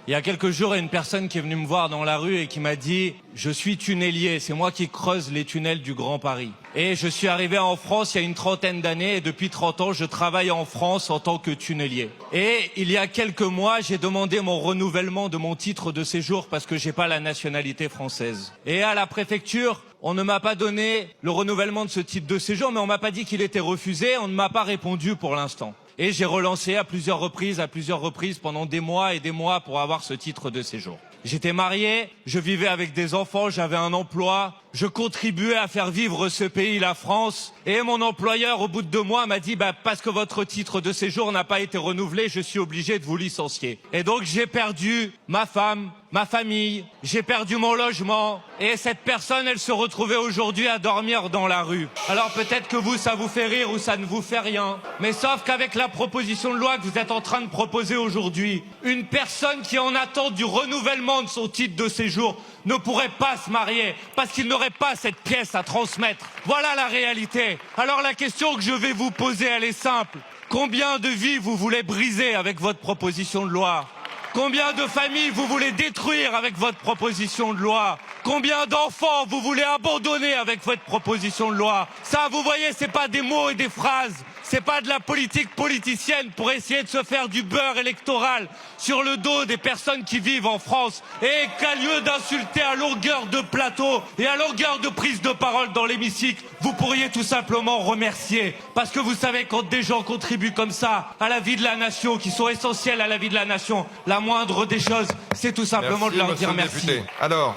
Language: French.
Il y a quelques jours, il y a une personne qui est venue me voir dans la rue et qui m'a dit « Je suis tunnelier, c'est moi qui creuse les tunnels du Grand Paris. » Et je suis arrivé en France il y a une trentaine d'années et depuis 30 ans, je travaille en France en tant que tunnelier. Et il y a quelques mois, j'ai demandé mon renouvellement de mon titre de séjour parce que j'ai pas la nationalité française. Et à la préfecture, on ne m'a pas donné le renouvellement de ce titre de séjour, mais on m'a pas dit qu'il était refusé, on ne m'a pas répondu pour l'instant. Et j'ai relancé à plusieurs reprises pendant des mois et des mois pour avoir ce titre de séjour. J'étais marié, je vivais avec des enfants, j'avais un emploi, je contribuais à faire vivre ce pays, la France. Et mon employeur, au bout de 2 mois, m'a dit parce que votre titre de séjour n'a pas été renouvelé, je suis obligé de vous licencier. Et donc j'ai perdu ma femme, ma famille, j'ai perdu mon logement. Et cette personne, elle se retrouvait aujourd'hui à dormir dans la rue. Alors peut-être que vous, ça vous fait rire ou ça ne vous fait rien. Mais sauf qu'avec la proposition de loi que vous êtes en train de proposer aujourd'hui, une personne qui est en attente du renouvellement de son titre de séjour ne pourrait pas se marier parce qu'il n'aurait pas cette pièce à transmettre. Voilà la réalité. Alors la question que je vais vous poser, elle est simple. Combien de vies vous voulez briser avec votre proposition de loi ? Combien de familles vous voulez détruire avec votre proposition de loi? Combien d'enfants vous voulez abandonner avec votre proposition de loi? Ça, vous voyez, c'est pas des mots et des phrases. C'est pas de la politique politicienne pour essayer de se faire du beurre électoral sur le dos des personnes qui vivent en France. Et qu'à lieu d'insulter à longueur de plateau et à longueur de prise de parole dans l'hémicycle, vous pourriez tout simplement remercier. Parce que vous savez, quand des gens contribuent comme ça à la vie de la nation, qui sont essentiels à la vie de la nation, la moindre des choses, c'est tout simplement de leur dire merci. Alors